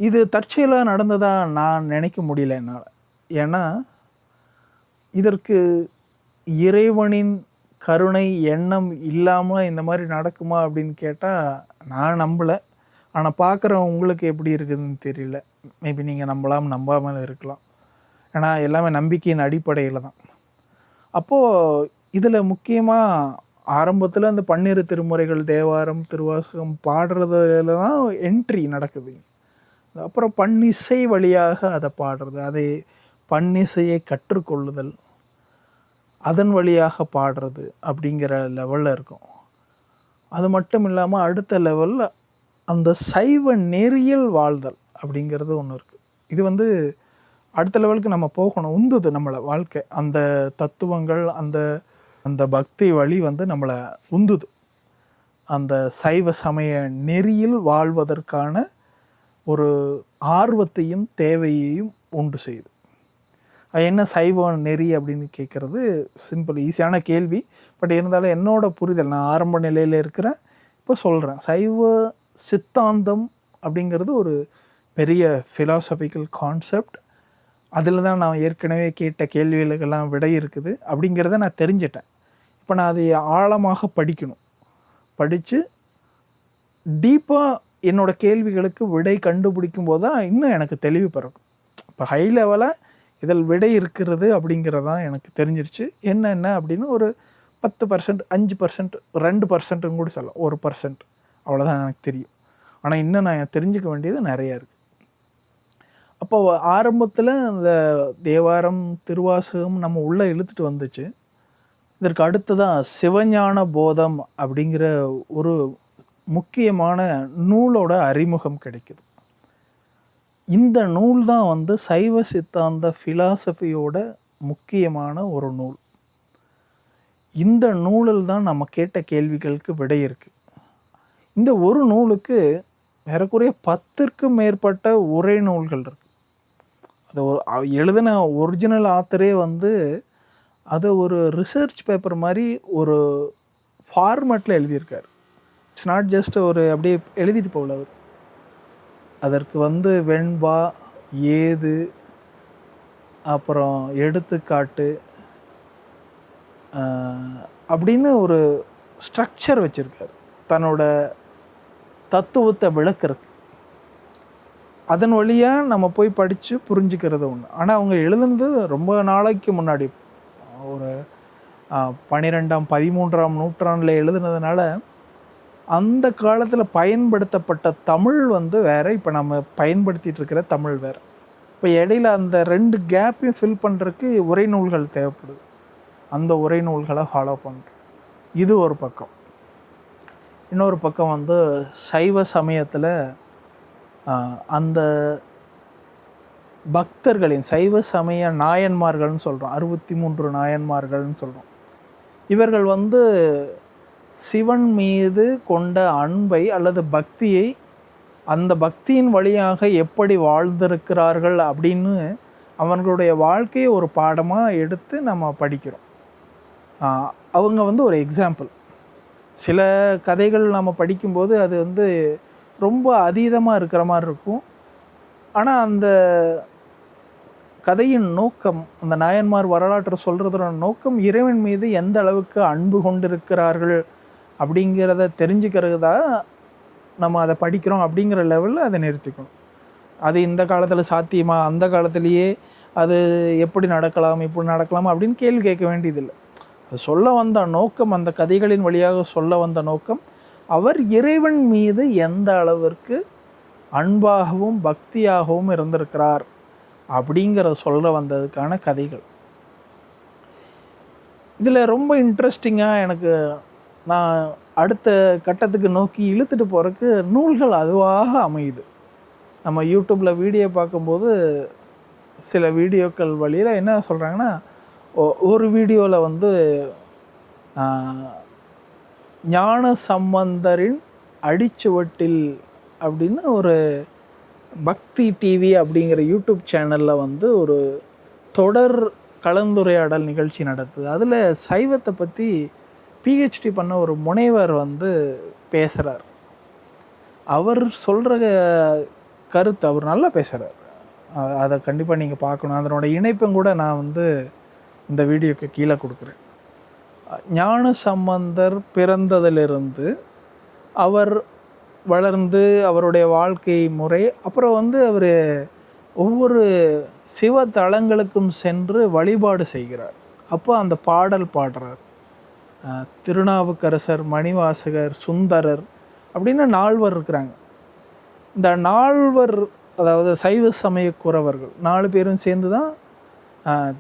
Speaker 1: இது தற்செயலாக நடந்ததாக நான் நினைக்க முடியல என்னால். ஏன்னா இதற்கு இறைவனின் கருணை எண்ணம் இல்லாமல் இந்த மாதிரி நடக்குமா அப்படின்னு கேட்டால் நான் நம்பலை. ஆனால் பார்க்குறவங்க உங்களுக்கு எப்படி இருக்குதுன்னு தெரியல. மேபி நீங்கள் நம்பாமல் இருக்கலாம். ஏன்னா எல்லாமே நம்பிக்கையின் அடிப்படையில் தான். அப்போது இதில் முக்கியமாக ஆரம்பத்தில் அந்த 12 திருமுறைகள், தேவாரம், திருவாசகம் பாடுறதுல தான் என்ட்ரி நடக்குது. அப்புறம் பண்ணிசை வழியாக அதை பாடுறது, அதை பண்ணிசையை கற்றுக்கொள்ளுதல், அதன் வழியாக பாடுறது அப்படிங்கிற லெவலில் இருக்கும். அது மட்டும் இல்லாமல் அடுத்த லெவலில் அந்த சைவ நெறியல் வாழ்தல் அப்படிங்கிறது ஒன்று இருக்குது. இது வந்து அடுத்த லெவலுக்கு நம்ம போகணும், உந்துது நம்மளை வாழ்க்கை. அந்த தத்துவங்கள், அந்த அந்த பக்தி வழி வந்து நம்மளை உந்துது. அந்த சைவ சமய நெறியில் வாழ்வதற்கான ஒரு ஆர்வத்தையும் தேவையையும் உண்டு செய்யுது. அது என்ன சைவ நெறி அப்படின்னு கேட்குறது சிம்பிள், ஈஸியான கேள்வி. பட் இருந்தாலும் என்னோட புரிதல், நான் ஆரம்ப நிலையில் இருக்கிறேன், இப்போ சொல்கிறேன். சைவ சித்தாந்தம் அப்படிங்கிறது ஒரு பெரிய ஃபிலாசபிக்கல் கான்செப்ட். அதில் தான் நான் ஏற்கனவே கேட்ட கேள்விகளுக்கெல்லாம் விடை இருக்குது அப்படிங்கிறத நான் தெரிஞ்சிட்டேன். இப்போ நான் அதை ஆழமாக படிக்கணும். படித்து டீப்பாக என்னோடய கேள்விகளுக்கு விடை கண்டுபிடிக்கும் போது தான் இன்னும் எனக்கு தெளிவு பிறக்கும். இப்போ ஹை லெவலாக இதில் விடை இருக்கிறது அப்படிங்கிறதான் எனக்கு தெரிஞ்சிருச்சு. என்ன அப்படின்னு ஒரு 10%, 5%, 2% கூட சொல்லலாம், 1% அவ்வளோதான் எனக்கு தெரியும். ஆனால் இன்னும் நான் தெரிஞ்சுக்க வேண்டியது நிறையா இருக்குது. அப்போ ஆரம்பத்தில் அந்த தேவாரம், திருவாசகம் நம்ம உள்ளே இழுத்துட்டு வந்துச்சு. இதற்கு அடுத்ததாக சிவஞான போதம் அப்படிங்கிற ஒரு முக்கியமான நூலோட அறிமுகம் கிடைக்குது. இந்த நூல் தான் வந்து சைவ சித்தாந்த ஃபிலாசபியோட முக்கியமான ஒரு நூல். இந்த நூலில் தான் நம்ம கேட்ட கேள்விகளுக்கு விடை இருக்குது. இந்த ஒரு நூலுக்கு ஏறக்குறைய 10க்கும் மேற்பட்ட உரை நூல்கள் இருக்குது. அது எழுதின ஒரிஜினல் ஆத்தரே வந்து அதை ஒரு ரிசர்ச் பேப்பர் மாதிரி ஒரு ஃபார்மேட்டில் எழுதியிருக்கார். இட்ஸ் நாட் ஜஸ்ட் ஒரு அப்படியே எழுதிட்டு போகல. அவர் அதற்கு வந்து வெண்பா, ஏது, அப்புறம் எடுத்துக்காட்டு அப்படின்னு ஒரு ஸ்ட்ரக்சர் வச்சுருக்கார் தன்னோட தத்துவத்தை விளக்குறதுக்கு. அதன் வழியாக நம்ம போய் படித்து புரிஞ்சுக்கிறது ஒன்று. ஆனால் அவங்க எழுதுனது ரொம்ப நாளைக்கு முன்னாடி, ஒரு 12ஆம் 13ஆம் நூற்றாண்டில் எழுதுனதுனால அந்த காலத்தில் பயன்படுத்தப்பட்ட தமிழ் வந்து வேறு, இப்போ நம்ம பயன்படுத்திகிட்டு இருக்கிற தமிழ் வேறு. இப்போ இடையில அந்த 2 கேப்பையும் ஃபில் பண்ணுறதுக்கு உரைநூல்கள் தேவைப்படுது. அந்த உரைநூல்களை ஃபாலோ பண்ணுறோம். இது ஒரு பக்கம். இன்னொரு பக்கம் வந்து சைவ சமயத்தில் அந்த பக்தர்களின் சைவ சமய நாயன்மார்கள்னு சொல்கிறோம், 63 நாயன்மார்கள்னு சொல்கிறோம். இவர்கள் வந்து சிவன் மீது கொண்ட அன்பை அல்லது பக்தியை, அந்த பக்தியின் வழியாக எப்படி வாழ்ந்திருக்கிறார்கள் அப்படின்னு அவர்களுடைய வாழ்க்கையை ஒரு பாடமாக எடுத்து நம்ம படிக்கிறோம். அவங்க வந்து ஒரு எக்ஸாம்பிள். சில கதைகள் நம்ம படிக்கும்போது அது வந்து ரொம்ப அதீதமாக இருக்கிற மாதிரி இருக்கும். ஆனால் அந்த கதையின் நோக்கம், அந்த நாயன்மார் வரலாற்றை சொல்கிறதோட நோக்கம் இறைவன் மீது எந்த அளவுக்கு அன்பு கொண்டிருக்கிறார்கள் அப்படிங்கிறத தெரிஞ்சுக்கிறது தான் நம்ம அதை படிக்கிறோம். அப்படிங்கிற லெவலில் அதை நிறுத்திக்கணும். அது இந்த காலத்தில் சாத்தியமா, அந்த காலத்திலேயே அது எப்படி நடக்கலாம், இப்படி நடக்கலாமா அப்படின்னு கேள்வி கேட்க வேண்டியதில்லை. அது சொல்ல வந்த நோக்கம், அந்த கதைகளின் வழியாக சொல்ல வந்த நோக்கம், அவர் இறைவன் மீது எந்த அளவிற்கு அன்பாகவும் பக்தியாகவும் இருந்திருக்கிறார் அப்படிங்கிறத சொல்ல வந்ததுக்கான கதைகள். இதில் ரொம்ப இன்ட்ரெஸ்டிங்காக எனக்கு, நான் அடுத்த கட்டத்துக்கு நோக்கி இழுத்துட்டு போகிறதுக்கு நூல்கள் அதுவாக அமையுது. நம்ம யூடியூப்பில் வீடியோ பார்க்கும்போது சில வீடியோக்கள் வழியில் என்ன சொல்கிறாங்கன்னா, ஒரு வீடியோவில் வந்து ஞான சம்பந்தரின் அடிச்சுவட்டில் அப்படின்னு ஒரு பக்தி டிவி அப்படிங்கிற யூடியூப் சேனலில் வந்து ஒரு தொடர் கலந்துரையாடல் நிகழ்ச்சி நடத்துது. அதில் சைவத்தை பற்றி பிஹெச்டி பண்ண ஒரு முனைவர் வந்து பேசுகிறார். அவர் சொல்கிற கருத்து, அவர் நல்லா பேசுகிறார். அதை கண்டிப்பாக நீங்கள் பார்க்கணும். அதனோட இணைப்பும் கூட நான் வந்து இந்த வீடியோக்கு கீழே கொடுக்குறேன். ஞான சம்பந்தர் பிறந்ததிலிருந்து அவர் வளர்ந்து அவருடைய வாழ்க்கை முறை, அப்புறம் வந்து அவர் ஒவ்வொரு சிவ தலங்களுக்கும் சென்று வழிபாடு செய்கிறார். அப்போ அந்த பாடல் பாடுறார். திருநாவுக்கரசர், மணிவாசகர், சுந்தரர் அப்படின்னு 4 இருக்கிறாங்க. இந்த 4, அதாவது சைவ சமய குறவர்கள் 4 பேரும் சேர்ந்து தான்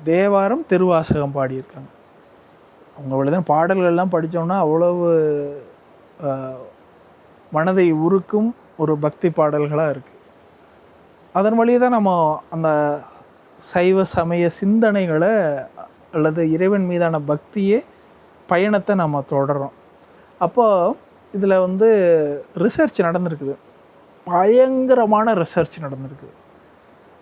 Speaker 1: தேவாரம், திருவாசகம் பாடியிருக்காங்க. அவங்களதான் பாடல்கள்லாம் படித்தோம்னா அவ்வளவு மனதை உருக்கும் ஒரு பக்தி பாடல்களாக இருக்குது. அதன் வழியே தான் நம்ம அந்த சைவ சமய சிந்தனைகளை அல்லது இறைவன் மீதான பக்தியே பயணத்தை நம்ம தொடர்றோம். அப்போது இதில் வந்து ரிசர்ச் நடந்திருக்குது, பயங்கரமான ரிசர்ச் நடந்திருக்குது.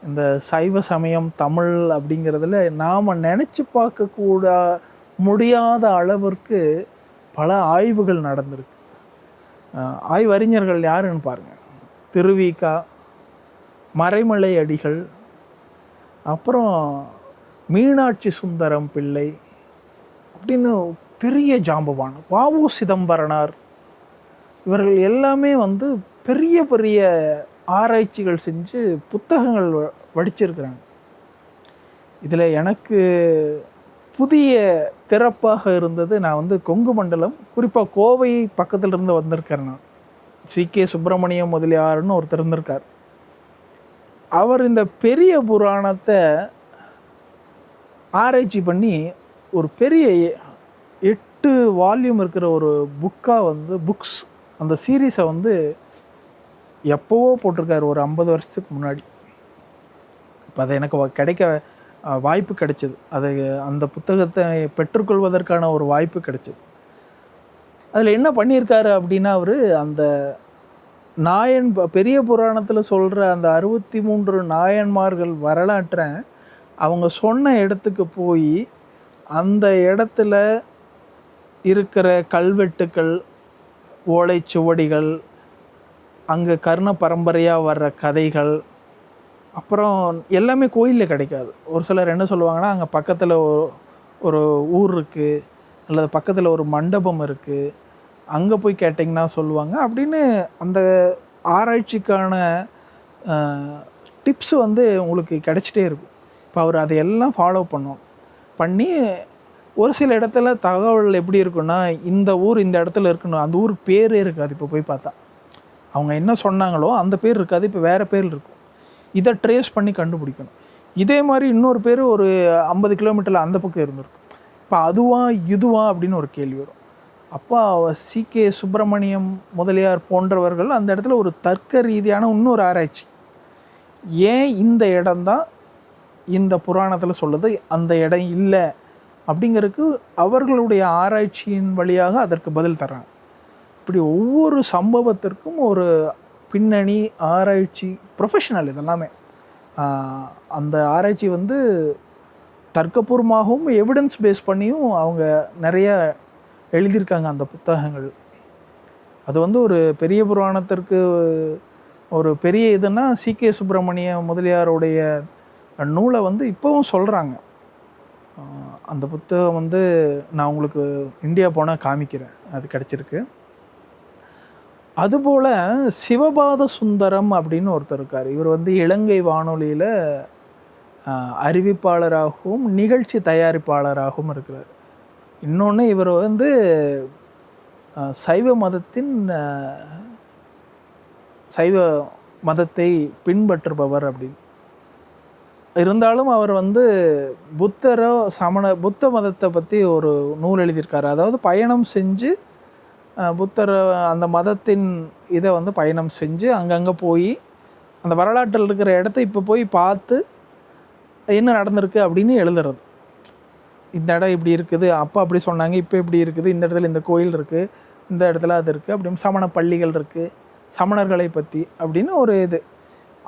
Speaker 1: இந்த சைவ சமயம் தமிழ் அப்படிங்கிறதுல நாம் நினச்சி பார்க்கக்கூட முடியாத அளவிற்கு பல ஆய்வுகள் நடந்திருக்கு. ஆய்வறிஞர்கள் யாருன்னு பாருங்கள். திருவிகா, மறைமலை அடிகள், அப்புறம் மீனாட்சி சுந்தரம் பிள்ளை அப்படின்னு பெரிய ஜாம்பவான், வ.உ. சிதம்பரனார், இவர்கள் எல்லாமே வந்து பெரிய பெரிய ஆராய்ச்சிகள் செஞ்சு புத்தகங்கள் வடிச்சிருக்கிறாங்க. இதில் எனக்கு புதிய திறப்பாக இருந்தது, நான் வந்து கொங்கு மண்டலம், குறிப்பாக கோவை பக்கத்தில் இருந்து வந்திருக்கிறேன். நான் சி.கே. சுப்பிரமணியம் முதலியார்னு ஒருத்தர் இருந்திருக்கார். அவர் இந்த பெரிய புராணத்தை ஆராய்ச்சி பண்ணி ஒரு பெரிய 8 வால்யூம் இருக்கிற ஒரு புக்ஸ், அந்த சீரீஸை வந்து எப்போவோ போட்டிருக்காரு, ஒரு 50 வருஷத்துக்கு முன்னாடி. இப்போ அது எனக்கு கிடைக்க வாய்ப்பு கிடைச்சிது. அது அந்த புத்தகத்தை பெற்றுக்கொள்வதற்கான ஒரு வாய்ப்பு கிடைச்சிது. அதில் என்ன பண்ணியிருக்காரு அப்படின்னா, அவர் அந்த பெரிய புராணத்தில் சொல்கிற அந்த 63 நாயன்மார்கள் வரலாற்றை அவங்க சொன்ன இடத்துக்கு போய் அந்த இடத்துல இருக்கிற கல்வெட்டுக்கள், ஓலைச்சுவடிகள், அங்கே கர்ண பரம்பரையாக வர்ற கதைகள், அப்புறம் எல்லாமே கோயிலில் கிடைக்காது. ஒரு சிலர் என்ன சொல்லுவாங்கன்னா, அங்கே பக்கத்தில் ஒரு ஊர் இருக்குது அல்லது பக்கத்தில் ஒரு மண்டபம் இருக்குது, அங்கே போய் கேட்டிங்கன்னா சொல்லுவாங்க அப்படின்னு அந்த ஆராய்ச்சிக்கான டிப்ஸ் வந்து உங்களுக்கு கிடச்சிட்டே இருக்கும். இப்போ அவர் அதையெல்லாம் ஃபாலோ பண்ணி ஒரு சில இடத்துல தகவல் எப்படி இருக்குன்னா, இந்த ஊர் இந்த இடத்துல இருக்கணும், அந்த ஊருக்கு பேரே இருக்காது. இப்போ போய் பார்த்தா அவங்க என்ன சொன்னாங்களோ அந்த பேர் இருக்காது, இப்போ வேறு பேர் இருக்கும். இதை ட்ரேஸ் பண்ணி கண்டுபிடிக்கணும். இதே மாதிரி இன்னொரு பேர் ஒரு 50 கிலோமீட்டரில் அந்த பக்கம் இருந்திருக்கும். இப்போ அதுவா இதுவா அப்படின்னு ஒரு கேள்வி வரும். அப்போ சி.கே. சுப்பிரமணியம் முதலியார் போன்றவர்கள் அந்த இடத்துல ஒரு தர்க்க ரீதியான இன்னொரு ஆராய்ச்சி, ஏன் இந்த இடம்தான் இந்த புராணத்தில் சொல்லுது, அந்த இடம் இல்லை அப்படிங்கிறதுக்கு அவர்களுடைய ஆராய்ச்சியின் வழியாக அதற்கு பதில் தர்றாங்க. இப்படி ஒவ்வொரு சம்பவத்திற்கும் ஒரு பின்னணி ஆராய்ச்சி, ப்ரொஃபஷனல் இதெல்லாமே. அந்த ஆராய்ச்சி வந்து தர்க்கபூர்வமாகவும் எவிடன்ஸ் பேஸ் பண்ணியும் அவங்க நிறைய எழுதியிருக்காங்க அந்த புத்தகங்கள். அது வந்து ஒரு பெரிய புராணத்திற்கு ஒரு பெரிய இதுன்னா சி.கே. சுப்பிரமணிய முதலியாருடைய நூலை வந்து இப்போவும் சொல்கிறாங்க. அந்த புத்தகம் வந்து நான் உங்களுக்கு இந்தியா போனால் காமிக்கிறேன், அது கிடச்சிருக்கு. அதுபோல் சிவபாத சுந்தரம் அப்படின்னு ஒருத்தர் இருக்கார். இவர் வந்து இலங்கை வானொலியில் அறிவிப்பாளராகவும் நிகழ்ச்சி தயாரிப்பாளராகவும் இருக்கிறார். இன்னொன்று இவர் வந்து சைவ மதத்தை பின்பற்றுபவர் அப்படின்னு இருந்தாலும் அவர் வந்து புத்த மதத்தை பற்றி ஒரு நூல் எழுதியிருக்காரு. அதாவது பயணம் செஞ்சு புத்தர் அந்த மதத்தின் இதை வந்து பயணம் செஞ்சு அங்கங்கே போய் அந்த வரலாற்றில் இருக்கிற இடத்த இப்போ போய் பார்த்து என்ன நடந்திருக்கு அப்படின்னு எழுதுறது. இந்த இடம் இப்படி இருக்குது, அப்போ அப்படி சொன்னாங்க, இப்போ இப்படி இருக்குது, இந்த இடத்துல இந்த கோயில் இருக்குது, இந்த இடத்துல அது இருக்குது, அப்படின்னு சமண பள்ளிகள் இருக்குது, சமணர்களை பற்றி அப்படின்னு ஒரு இது.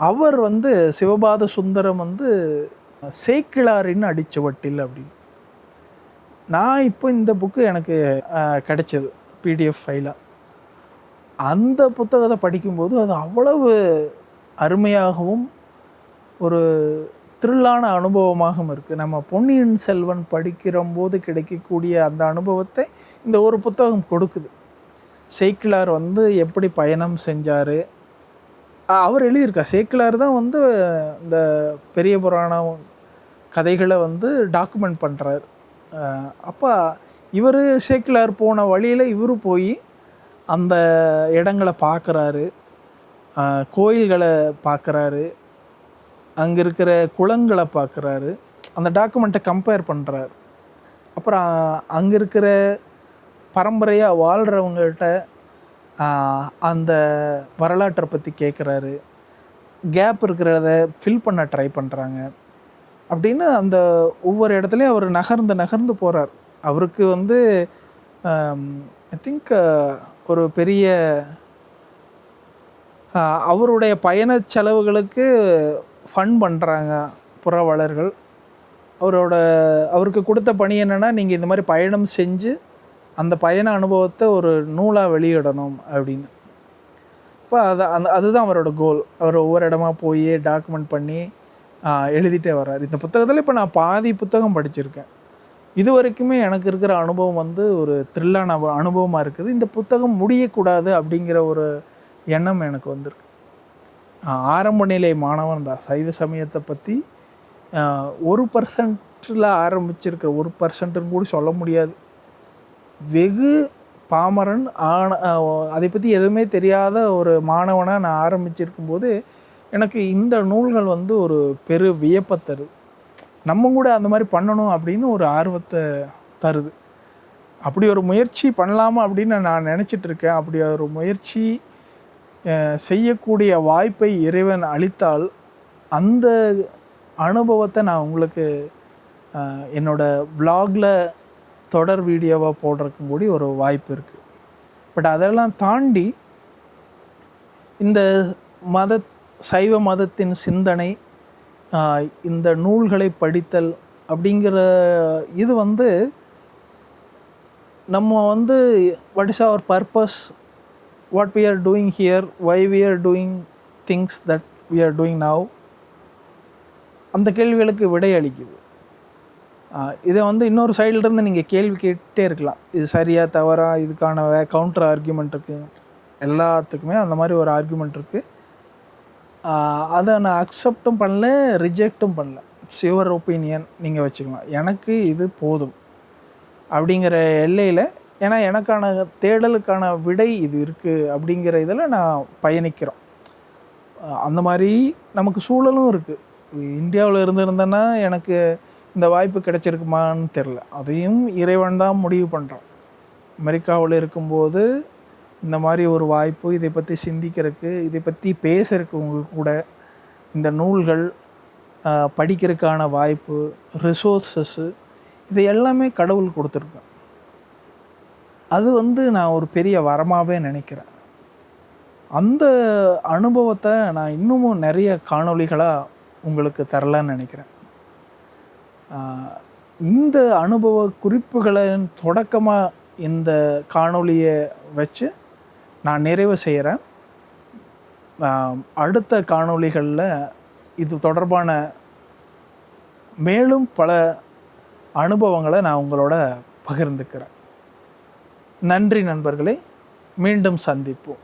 Speaker 1: அவர் வந்து சிவபாத சுந்தரம் வந்து சேக்கிழாரின் அடிச்சுவட்டில் அப்படின்னு. நான் இப்போ இந்த புக்கு எனக்கு கிடைச்சது பிடிஎஃப் ஃபைலாக. அந்த புத்தகத்தை படிக்கும்போது அது அவ்வளவு அருமையாகவும் ஒரு த்ரில்லான அனுபவமாகவும் இருக்குது. நம்ம பொன்னியின் செல்வன் படிக்கிறம்போது கிடைக்கக்கூடிய அந்த அனுபவத்தை இந்த ஒரு புத்தகம் கொடுக்குது. சேக்கிழார் வந்து எப்படி பயணம் செஞ்சார், அவர் எழுதியிருக்கார். சேக்கிழார் தான் வந்து இந்த பெரிய புராணம் கதைகளை வந்து டாக்குமெண்ட் பண்ணுறார். அப்போ இவர் சேக்கிழார் போன வழியில் இவர் போய் அந்த இடங்களை பார்க்குறாரு, கோயில்களை பார்க்குறாரு, அங்கே இருக்கிற குளங்களை பார்க்குறாரு, அந்த டாக்குமெண்ட்டை கம்பேர் பண்ணுறாரு. அப்புறம் அங்கே இருக்கிற பரம்பரையாக வாழ்கிறவங்கள்ட்ட அந்த வரலாற்றை பற்றி கேட்குறாரு, கேப் இருக்கிறத ஃபில் பண்ண ட்ரை பண்ணுறாங்க அப்படின்னு அந்த ஒவ்வொரு இடத்துலையும் அவர் நகர்ந்து போகிறார். அவருக்கு வந்து ஐ திங்க் ஒரு பெரிய அவருடைய பயண செலவுகளுக்கு ஃபண்ட் பண்ணுறாங்க புறவாளர்கள். அவருக்கு கொடுத்த பணி என்னென்னா, நீங்கள் இந்த மாதிரி பயணம் செஞ்சு அந்த பயண அனுபவத்தை ஒரு நூலாக வெளியிடணும் அப்படின்னு. இப்போ அதுதான் அவரோட கோல். அவர் ஒவ்வொரு இடமா போய் டாக்குமெண்ட் பண்ணி எழுதிட்டே வர்றார். இந்த புத்தகத்தில் இப்போ நான் பாதி புத்தகம் படிச்சிருக்கேன். இது வரைக்குமே எனக்கு இருக்கிற அனுபவம் வந்து ஒரு த்ரில்லான அனுபவமாக இருக்குது. இந்த புத்தகம் முடியக்கூடாது அப்படிங்கிற ஒரு எண்ணம் எனக்கு வந்திருக்கு. ஆரம்ப நிலை மாணவன் தான். சைவ சமயத்தை பற்றி 1% ஆரம்பிச்சிருக்கிற, 1%ன்னு கூட சொல்ல முடியாது, வெகு பாமரன் அதை பற்றி எதுவுமே தெரியாத ஒரு மாணவனாக நான் ஆரம்பிச்சிருக்கும்போது எனக்கு இந்த நூல்கள் வந்து ஒரு பெரு வியப்பை தருது. நம்ம கூட அந்த மாதிரி பண்ணணும் அப்படின்னு ஒரு ஆர்வத்தை தருது. அப்படி ஒரு முயற்சி பண்ணலாமா அப்படின்னு நான் நினச்சிட்ருக்கேன். அப்படி ஒரு முயற்சி செய்யக்கூடிய வாய்ப்பை இறைவன் அளித்தால் அந்த அனுபவத்தை நான் உங்களுக்கு என்னோடய வ்ளாகில் தொடர் வீடியோவாக போடுறதுக்கும் கூடி ஒரு வாய்ப்பு இருக்குது. பட் அதெல்லாம் தாண்டி இந்த சைவ மதத்தின் சிந்தனை, இந்த நூல்களை படித்தல் அப்படிங்கிற இது வந்து நம்ம வந்து what is our purpose, what we are doing here, why we are doing things that we are doing now, அந்த கேள்விகளுக்கு விடை அளிக்குது. இதை வந்து இன்னொரு சைட்லேருந்து நீங்கள் கேள்வி கேட்டே இருக்கலாம், இது சரியா தவறா, இதுக்கான கவுண்டர் ஆர்கியூமெண்ட் இருக்குது, எல்லாத்துக்குமே அந்த மாதிரி ஒரு ஆர்கியூமெண்ட் இருக்குது. அதை நான் அக்செப்டும் பண்ணல, ரிஜெக்டும் பண்ணல. இட்ஸ் யுவர் ஒப்பீனியன், நீங்கள் வச்சுக்கலாம். எனக்கு இது போதும் அப்படிங்கிற எல்லையில், ஏன்னா எனக்கான தேடலுக்கான விடை இது இருக்குது அப்படிங்கிற இதில் நான் பயணிக்கிறோம். அந்த மாதிரி நமக்கு சூழலும் இருக்குது. இந்தியாவில் இருந்திருந்தேன்னா எனக்கு இந்த வாய்ப்பு கிடைச்சிருக்குமான்னு தெரில. அதையும் இறைவன் தான் முடிவு பண்ணுறான். அமெரிக்காவில் இருக்கும்போது இந்த மாதிரி ஒரு வாய்ப்பு, இதை பற்றி சிந்திக்கிறதுக்கு, இதை பற்றி பேசுறதுக்கு உங்க கூட இந்த நூல்கள், படிக்கிறதுக்கான வாய்ப்பு, ரிசோர்ஸஸ்ஸு, இது எல்லாமே கடவுள் கொடுத்துருக்கேன். அது நான் ஒரு பெரிய வரமாகவே நினைக்கிறேன். அந்த அனுபவத்தை நான் இன்னமும் நிறைய காணொளிகளாக உங்களுக்கு தரலான்னு நினைக்கிறேன். இந்த அனுபவ குறிப்புகளை தொடக்கமாக இந்த காணொளியை வச்சு நான் நிறைவு செய்கிறேன். அடுத்த காணொளிகளில் இது தொடர்பான மேலும் பல அனுபவங்களை நான் உங்களோட பகிர்ந்துக்கிறேன். நன்றி நண்பர்களே, மீண்டும் சந்திப்போம்.